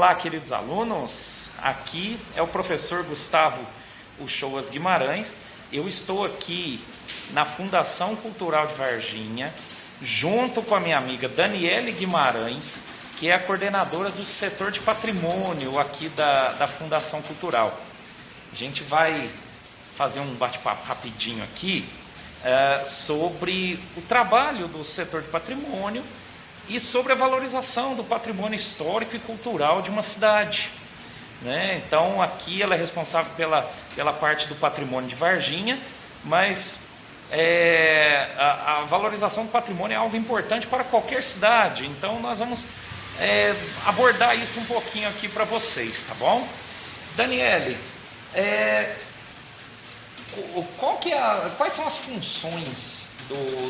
Olá, queridos alunos, aqui é o professor Gustavo Uchoas Guimarães. Eu estou aqui na Fundação Cultural de Varginha, junto com a minha amiga Daniele Guimarães, que é a coordenadora do setor de patrimônio aqui da Fundação Cultural. A gente vai fazer um bate-papo rapidinho aqui sobre o trabalho do setor de patrimônio e sobre a valorização do patrimônio histórico e cultural de uma cidade, né? Então aqui ela é responsável pela parte do patrimônio de Varginha, mas a valorização do patrimônio é algo importante para qualquer cidade, então nós vamos abordar isso um pouquinho aqui para vocês, tá bom? Daniele, quais são as funções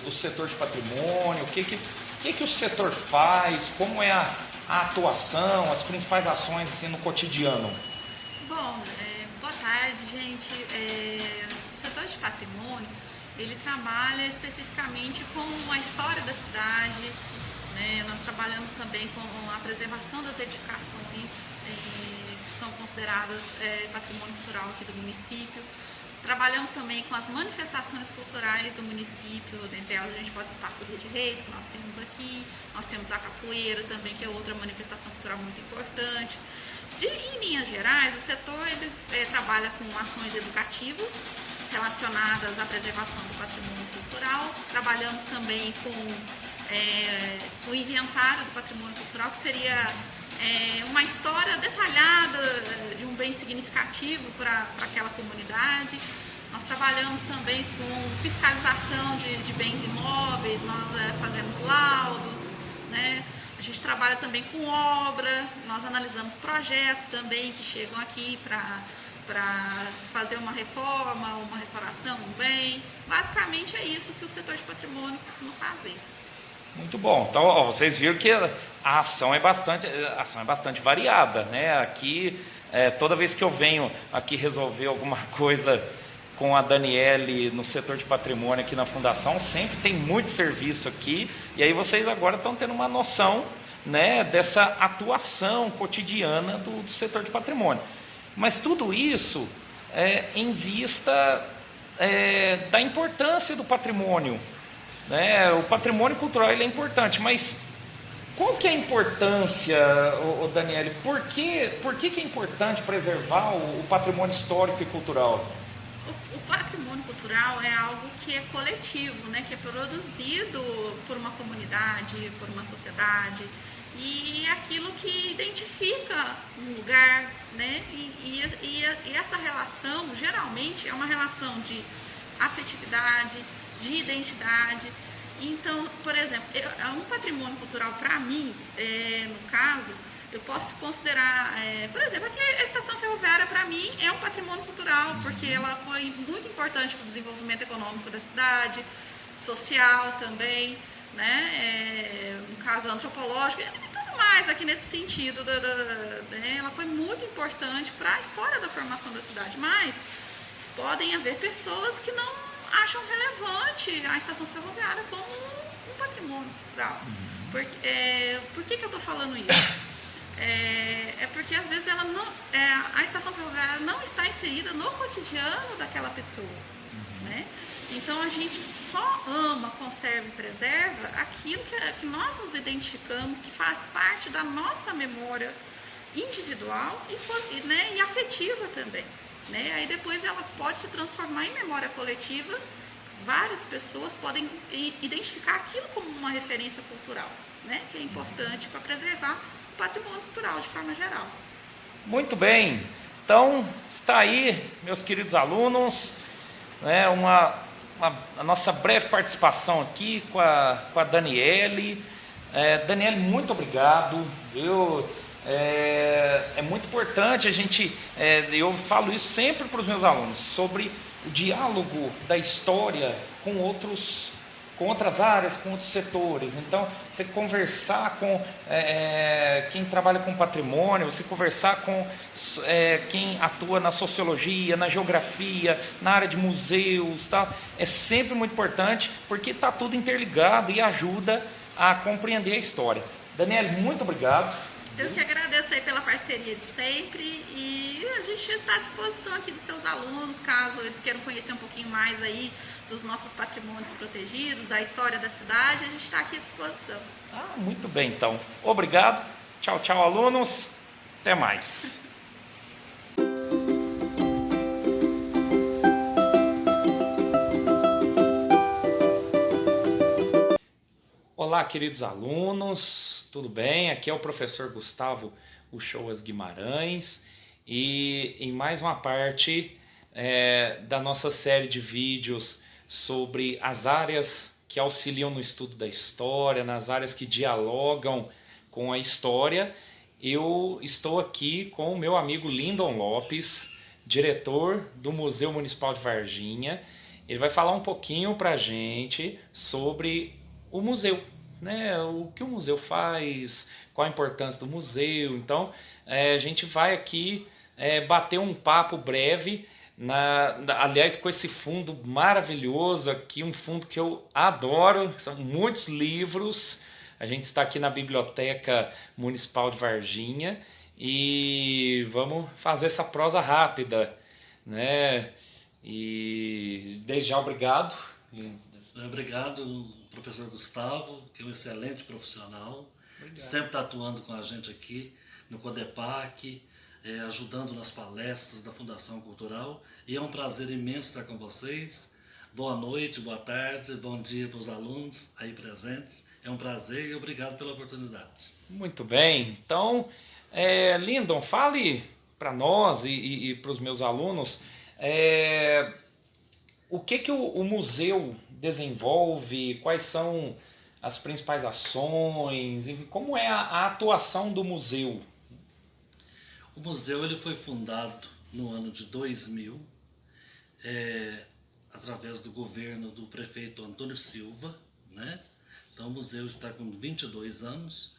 do setor de patrimônio? O que o setor faz? Como é a atuação, as principais ações assim, no cotidiano? Bom, boa tarde, gente. O setor de patrimônio, ele trabalha especificamente com a história da cidade, né? Nós trabalhamos também com a preservação das edificações que são consideradas patrimônio cultural aqui do município. Trabalhamos também com as manifestações culturais do município, dentre elas a gente pode citar a Folia de Reis, que nós temos aqui, nós temos a capoeira também, que é outra manifestação cultural muito importante. Em linhas gerais, o setor trabalha com ações educativas relacionadas à preservação do patrimônio cultural. Trabalhamos também com o inventário do patrimônio cultural, que seria uma história detalhada de um bem significativo para aquela comunidade. Nós trabalhamos também com fiscalização de bens imóveis, nós fazemos laudos, né? A gente trabalha também com obra, nós analisamos projetos também que chegam aqui para fazer uma reforma, uma restauração, um bem. Basicamente é isso que o setor de patrimônio costuma fazer. Muito bom. Então, ó, vocês viram que a ação é bastante variada, né? Aqui, toda vez que eu venho aqui resolver alguma coisa com a Daniele no setor de patrimônio aqui na Fundação, sempre tem muito serviço aqui, e aí vocês agora estão tendo uma noção, né, dessa atuação cotidiana do setor de patrimônio. Mas tudo isso em vista da importância do patrimônio. O patrimônio cultural ele é importante, mas qual que é a importância, Daniele? Por que é importante preservar o patrimônio histórico e cultural? O patrimônio cultural é algo que é coletivo, né? Que é produzido por uma comunidade, por uma sociedade, e é aquilo que identifica um lugar, né? E essa relação geralmente é uma relação de afetividade, de identidade. Então, por exemplo, um patrimônio cultural para mim, no caso, eu posso considerar, por exemplo, aqui a estação ferroviária para mim é um patrimônio cultural, porque ela foi muito importante para o desenvolvimento econômico da cidade, social também, né? No caso antropológico, e tudo mais aqui nesse sentido, ela foi muito importante para a história da formação da cidade, mas podem haver pessoas que não acham relevante a estação ferroviária como um patrimônio cultural. Por que eu estou falando isso? Porque às vezes a estação ferroviária não está inserida no cotidiano daquela pessoa, né? Então a gente só ama, conserva e preserva aquilo que nós nos identificamos, que faz parte da nossa memória individual e afetiva também. Né? Aí depois ela pode se transformar em memória coletiva, várias pessoas podem identificar aquilo como uma referência cultural, né? Que é importante para preservar o patrimônio cultural de forma geral. Muito bem, então está aí, meus queridos alunos, né, a nossa breve participação aqui com a Daniele. Daniele, muito obrigado, viu? É muito importante a gente, eu falo isso sempre para os meus alunos, sobre o diálogo da história com outras áreas, com outros setores. Então, você conversar com quem trabalha com patrimônio, você conversar com quem atua na sociologia, na geografia, na área de museus, tal, é sempre muito importante, porque está tudo interligado e ajuda a compreender a história. Daniele, muito obrigado. Eu que agradeço aí pela parceria de sempre e a gente está à disposição aqui dos seus alunos, caso eles queiram conhecer um pouquinho mais aí dos nossos patrimônios protegidos, da história da cidade, a gente está aqui à disposição. Muito bem, então. Obrigado. Tchau, tchau, alunos. Até mais. Olá, queridos alunos, tudo bem? Aqui é o professor Gustavo Uchoas Guimarães e em mais uma parte da nossa série de vídeos sobre as áreas que auxiliam no estudo da história, nas áreas que dialogam com a história. Eu estou aqui com o meu amigo Lindon Lopes, diretor do Museu Municipal de Varginha. Ele vai falar um pouquinho para a gente sobre o museu, né? O que o museu faz, qual a importância do museu. Então, a gente vai aqui bater um papo breve, aliás, com esse fundo maravilhoso aqui, um fundo que eu adoro, são muitos livros. A gente está aqui na Biblioteca Municipal de Varginha e vamos fazer essa prosa rápida, né? E desde já obrigado. Obrigado, professor Gustavo, que é um excelente profissional. Obrigado. Sempre está atuando com a gente aqui no CODEPAC, ajudando nas palestras da Fundação Cultural. E é um prazer imenso estar com vocês. Boa noite, boa tarde, bom dia para os alunos aí presentes. É um prazer e obrigado pela oportunidade. Muito bem. Então, Lindon, fale para nós e para os meus alunos o que o museu desenvolve, quais são as principais ações, e como é a atuação do museu. O museu ele foi fundado no ano de 2000, através do governo do prefeito Antônio Silva, né? Então o museu está com 22 anos.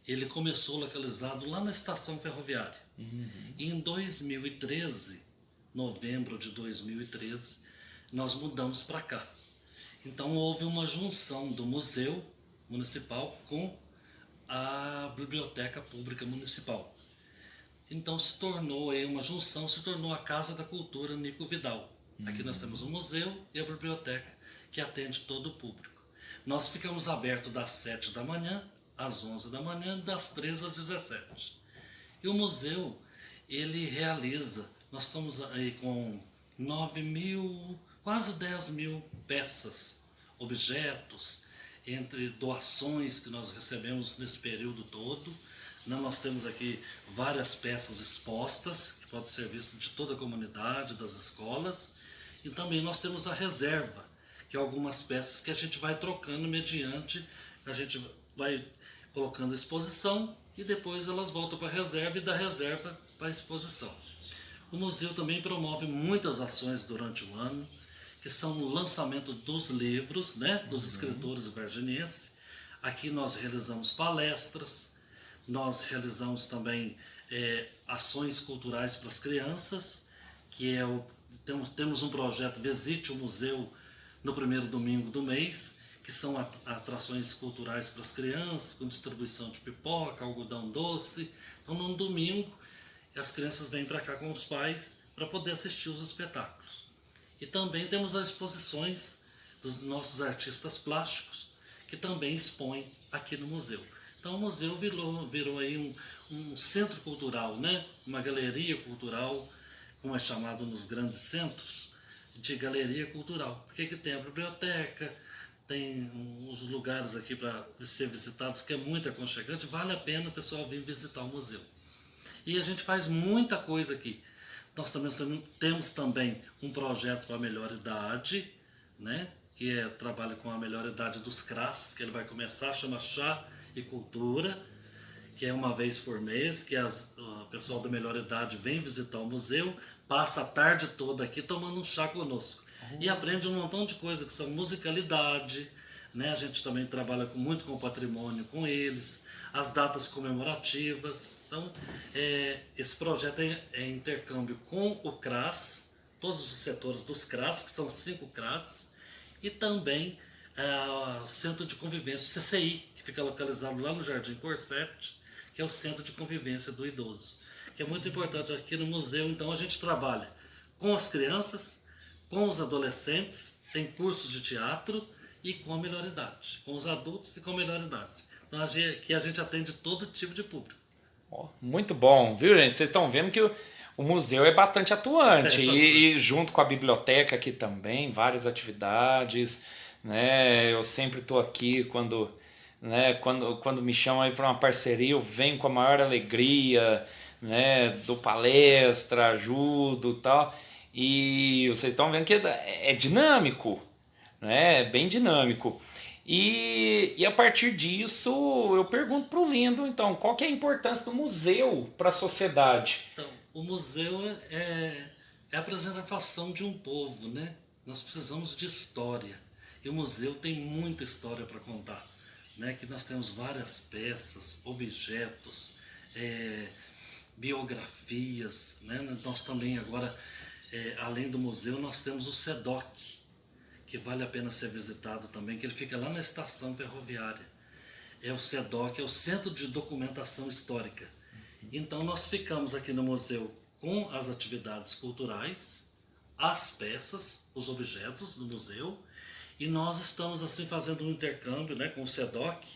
Ele começou localizado lá na estação ferroviária. E em 2013, novembro de 2013, nós mudamos para cá. Então houve uma junção do Museu Municipal com a Biblioteca Pública Municipal. Então se tornou aí uma junção, se tornou a Casa da Cultura Nico Vidal. Aqui nós temos o museu e a biblioteca que atende todo o público. Nós ficamos abertos das 7 da manhã às 11 da manhã, das 13 às 17. E o museu, ele realiza, nós estamos aí com 9.000, quase 10.000 peças, objetos, entre doações que nós recebemos nesse período todo. Nós temos aqui várias peças expostas, que podem ser vistas de toda a comunidade, das escolas. E também nós temos a reserva, que é algumas peças que a gente vai trocando mediante, a gente vai colocando a exposição e depois elas voltam para a reserva e da reserva para a exposição. O museu também promove muitas ações durante o ano, que são o lançamento dos livros, né, dos escritores varginenses. Aqui nós realizamos palestras, nós realizamos também ações culturais para as crianças, que temos um projeto Visite o Museu no primeiro domingo do mês, que são atrações culturais para as crianças, com distribuição de pipoca, algodão doce. Então, num domingo, as crianças vêm para cá com os pais para poder assistir os espetáculos. E também temos as exposições dos nossos artistas plásticos, que também expõem aqui no museu. Então, o museu virou aí um centro cultural, né? Uma galeria cultural, como é chamado nos grandes centros, de galeria cultural. Porque aqui tem a biblioteca, tem uns lugares aqui para ser visitados que é muito aconchegante, vale a pena o pessoal vir visitar o museu. E a gente faz muita coisa aqui. Nós também temos também um projeto para a melhor idade, né? Que trabalha com a melhor idade dos CRAS, que ele vai começar, chama Chá e Cultura, que é uma vez por mês, que o pessoal da melhor idade vem visitar o museu, passa a tarde toda aqui tomando um chá conosco. E aprende um montão de coisas, que são musicalidade, né? A gente também trabalha muito com o patrimônio com eles, as datas comemorativas. Então, esse projeto é intercâmbio com o CRAS, todos os setores dos CRAS, que são 5 CRAS, e também o Centro de Convivência, CCI, que fica localizado lá no Jardim Corsete, que é o Centro de Convivência do Idoso, que é muito importante aqui no museu. Então a gente trabalha com as crianças, com os adolescentes, tem cursos de teatro e com a melhor idade, com os adultos e com a melhor idade. Então aqui a gente atende todo tipo de público. Muito bom, viu, gente? Vocês estão vendo que o museu é bastante atuante e junto com a biblioteca aqui também, várias atividades, né? Eu sempre estou aqui quando me chamam para uma parceria, eu venho com a maior alegria, né? Dou palestra, ajudo e tal. E vocês estão vendo que é dinâmico, né? É bem dinâmico. E a partir disso, eu pergunto para o Lindo, então, qual que é a importância do museu para a sociedade? Então, o museu é a preservação de um povo, né? Nós precisamos de história. E o museu tem muita história para contar, né? Que nós temos várias peças, objetos, biografias, né? Nós também agora, além do museu, nós temos o SEDOC, que vale a pena ser visitado também, que ele fica lá na estação ferroviária. O SEDOC, é o Centro de Documentação Histórica. Então nós ficamos aqui no museu com as atividades culturais, as peças, os objetos do museu, e nós estamos assim fazendo um intercâmbio, né, com o SEDOC,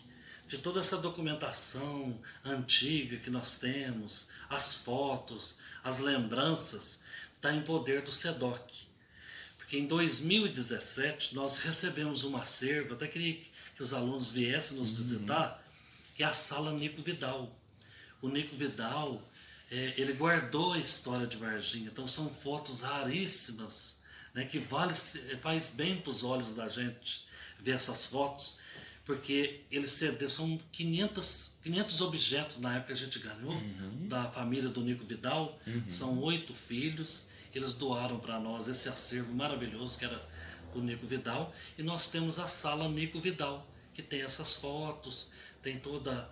de toda essa documentação antiga que nós temos, as fotos, as lembranças, está em poder do SEDOC. Porque em 2017 nós recebemos um acervo, até queria que os alunos viessem nos visitar, que é a Sala Nico Vidal. O Nico Vidal, ele guardou a história de Varginha, então são fotos raríssimas, né, que faz bem para os olhos da gente ver essas fotos, porque ele cedeu, são 500 objetos na época que a gente ganhou, da família do Nico Vidal, são 8 filhos. Eles doaram para nós esse acervo maravilhoso que era do Nico Vidal, e nós temos a Sala Nico Vidal, que tem essas fotos, tem toda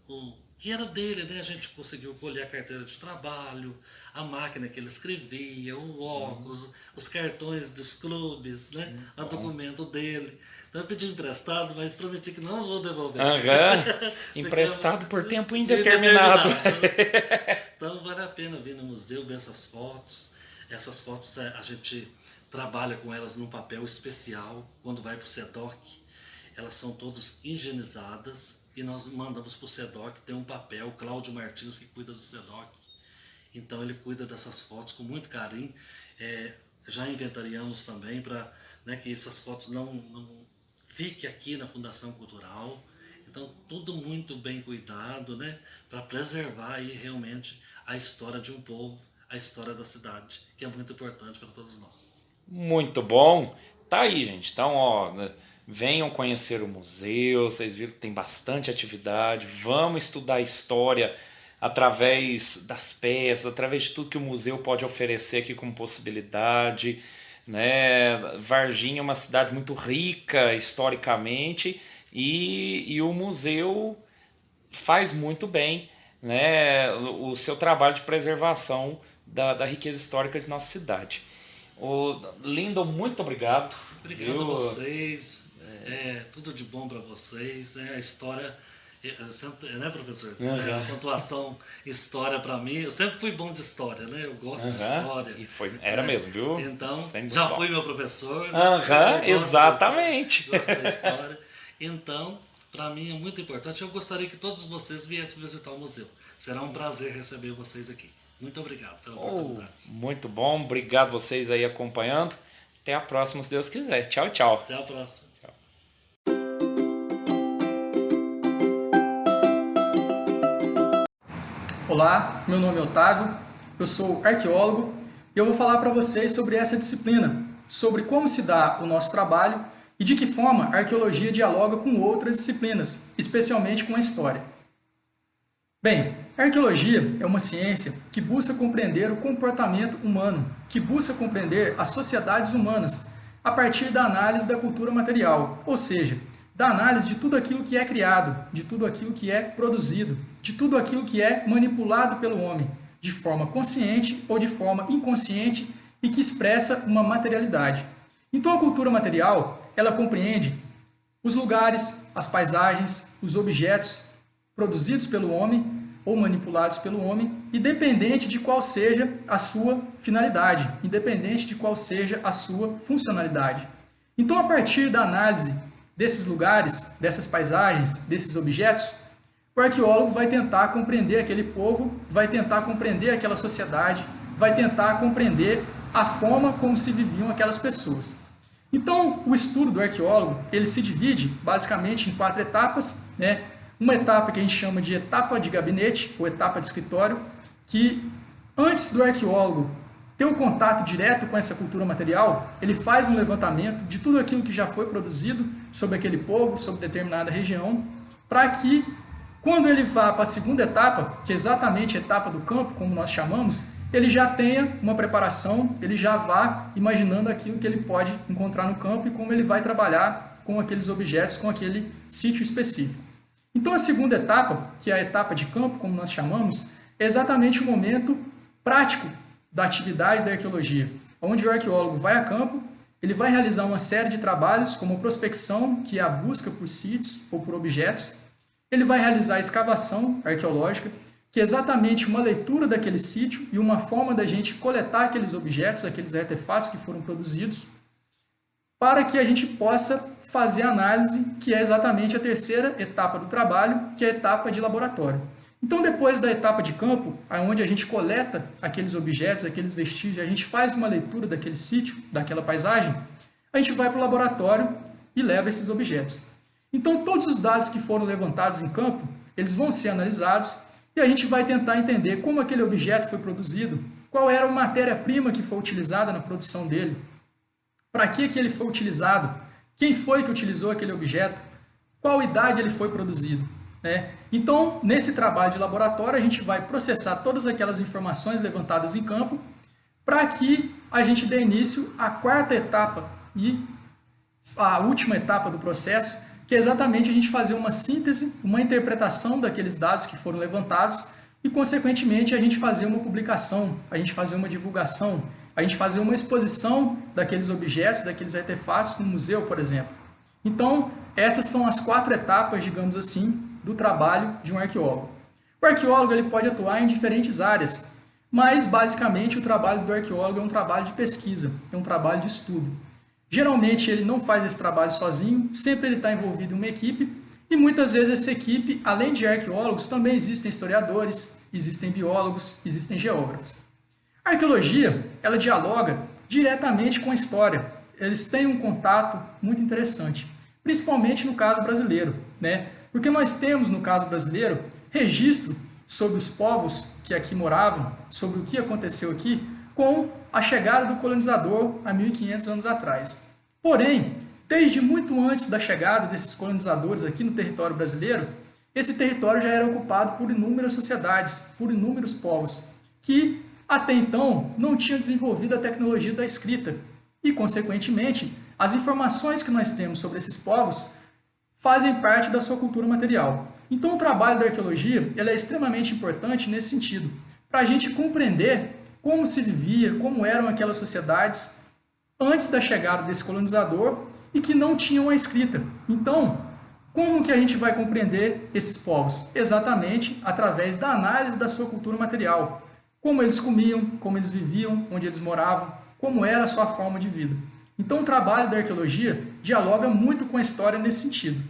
o que era dele, né? A gente conseguiu colher a carteira de trabalho, a máquina que ele escrevia, o óculos, os cartões dos clubes, né? O documento dele. Então eu pedi emprestado, mas prometi que não vou devolver. Emprestado por tempo indeterminado. Então vale a pena vir no museu, ver essas fotos. Essas fotos a gente trabalha com elas num papel especial quando vai para o SEDOC. Elas são todas higienizadas e nós mandamos para o SEDOC. Tem um papel, o Cláudio Martins, que cuida do SEDOC. Então ele cuida dessas fotos com muito carinho. Já inventariamos também para, né, que essas fotos não fiquem aqui na Fundação Cultural. Então tudo muito bem cuidado, né, para preservar aí realmente a história de um povo, a história da cidade, que é muito importante para todos nós. Muito bom. Tá aí, gente. Então, venham conhecer o museu, vocês viram que tem bastante atividade, vamos estudar história através das peças, através de tudo que o museu pode oferecer aqui como possibilidade, né? Varginha é uma cidade muito rica historicamente e o museu faz muito bem, né, o seu trabalho de preservação da riqueza histórica de nossa cidade. Lindo, muito obrigado. Obrigado a vocês. Tudo de bom para vocês, né? A história, né, professor? A pontuação história para mim, eu sempre fui bom de história, né? Eu gosto de história. Era mesmo, viu? Então, já fui meu professor. Exatamente. Gosto da história. Então, para mim é muito importante. Eu gostaria que todos vocês viessem visitar o museu. Será um prazer receber vocês aqui. Muito obrigado pela oportunidade. Muito bom, obrigado vocês aí acompanhando. Até a próxima, se Deus quiser. Tchau, tchau. Até a próxima. Olá, meu nome é Otávio, eu sou arqueólogo e eu vou falar para vocês sobre essa disciplina, sobre como se dá o nosso trabalho e de que forma a arqueologia dialoga com outras disciplinas, especialmente com a história. Bem, a arqueologia é uma ciência que busca compreender o comportamento humano, que busca compreender as sociedades humanas a partir da análise da cultura material, ou seja, da análise de tudo aquilo que é criado, de tudo aquilo que é produzido, de tudo aquilo que é manipulado pelo homem, de forma consciente ou de forma inconsciente e que expressa uma materialidade. Então a cultura material, ela compreende os lugares, as paisagens, os objetos produzidos pelo homem ou manipulados pelo homem, independente de qual seja a sua finalidade, independente de qual seja a sua funcionalidade. Então, a partir da análise desses lugares, dessas paisagens, desses objetos, o arqueólogo vai tentar compreender aquele povo, vai tentar compreender aquela sociedade, vai tentar compreender a forma como se viviam aquelas pessoas. Então, o estudo do arqueólogo, ele se divide basicamente em 4 etapas, né? Uma etapa que a gente chama de etapa de gabinete, ou etapa de escritório, que antes do arqueólogo ter o contato direto com essa cultura material, ele faz um levantamento de tudo aquilo que já foi produzido sobre aquele povo, sobre determinada região, para que, quando ele vá para a segunda etapa, que é exatamente a etapa do campo, como nós chamamos, ele já tenha uma preparação, ele já vá imaginando aquilo que ele pode encontrar no campo e como ele vai trabalhar com aqueles objetos, com aquele sítio específico. Então, a segunda etapa, que é a etapa de campo, como nós chamamos, é exatamente o momento prático da atividade da arqueologia, onde o arqueólogo vai a campo, ele vai realizar uma série de trabalhos, como a prospecção, que é a busca por sítios ou por objetos, ele vai realizar a escavação arqueológica, que é exatamente uma leitura daquele sítio e uma forma da gente coletar aqueles objetos, aqueles artefatos que foram produzidos, para que a gente possa fazer a análise, que é exatamente a terceira etapa do trabalho, que é a etapa de laboratório. Então, depois da etapa de campo, onde a gente coleta aqueles objetos, aqueles vestígios, a gente faz uma leitura daquele sítio, daquela paisagem, a gente vai para o laboratório e leva esses objetos. Então, todos os dados que foram levantados em campo, eles vão ser analisados e a gente vai tentar entender como aquele objeto foi produzido, qual era a matéria-prima que foi utilizada na produção dele, para que ele foi utilizado, quem foi que utilizou aquele objeto, qual idade ele foi produzido. Então, nesse trabalho de laboratório, a gente vai processar todas aquelas informações levantadas em campo para que a gente dê início à quarta etapa e a última etapa do processo, que é exatamente a gente fazer uma síntese, uma interpretação daqueles dados que foram levantados e, consequentemente, a gente fazer uma publicação, a gente fazer uma divulgação, a gente fazer uma exposição daqueles objetos, daqueles artefatos no museu, por exemplo. Então, essas são as 4 etapas, digamos assim, do trabalho de um arqueólogo. O arqueólogo ele pode atuar em diferentes áreas, mas, basicamente, o trabalho do arqueólogo é um trabalho de pesquisa, é um trabalho de estudo. Geralmente, ele não faz esse trabalho sozinho, sempre ele está envolvido em uma equipe, e muitas vezes essa equipe, além de arqueólogos, também existem historiadores, existem biólogos, existem geógrafos. A arqueologia, ela dialoga diretamente com a história. Eles têm um contato muito interessante, principalmente no caso brasileiro, Porque nós temos, no caso brasileiro, registro sobre os povos que aqui moravam, sobre o que aconteceu aqui, com a chegada do colonizador há 1.500 anos atrás. Porém, desde muito antes da chegada desses colonizadores aqui no território brasileiro, esse território já era ocupado por inúmeras sociedades, por inúmeros povos, que até então não tinham desenvolvido a tecnologia da escrita. E, consequentemente, as informações que nós temos sobre esses povos fazem parte da sua cultura material. Então, o trabalho da arqueologia ele é extremamente importante nesse sentido, para a gente compreender como se vivia, como eram aquelas sociedades antes da chegada desse colonizador e que não tinham a escrita. Então, como que a gente vai compreender esses povos? Exatamente através da análise da sua cultura material. Como eles comiam, como eles viviam, onde eles moravam, como era a sua forma de vida. Então, o trabalho da arqueologia dialoga muito com a história nesse sentido.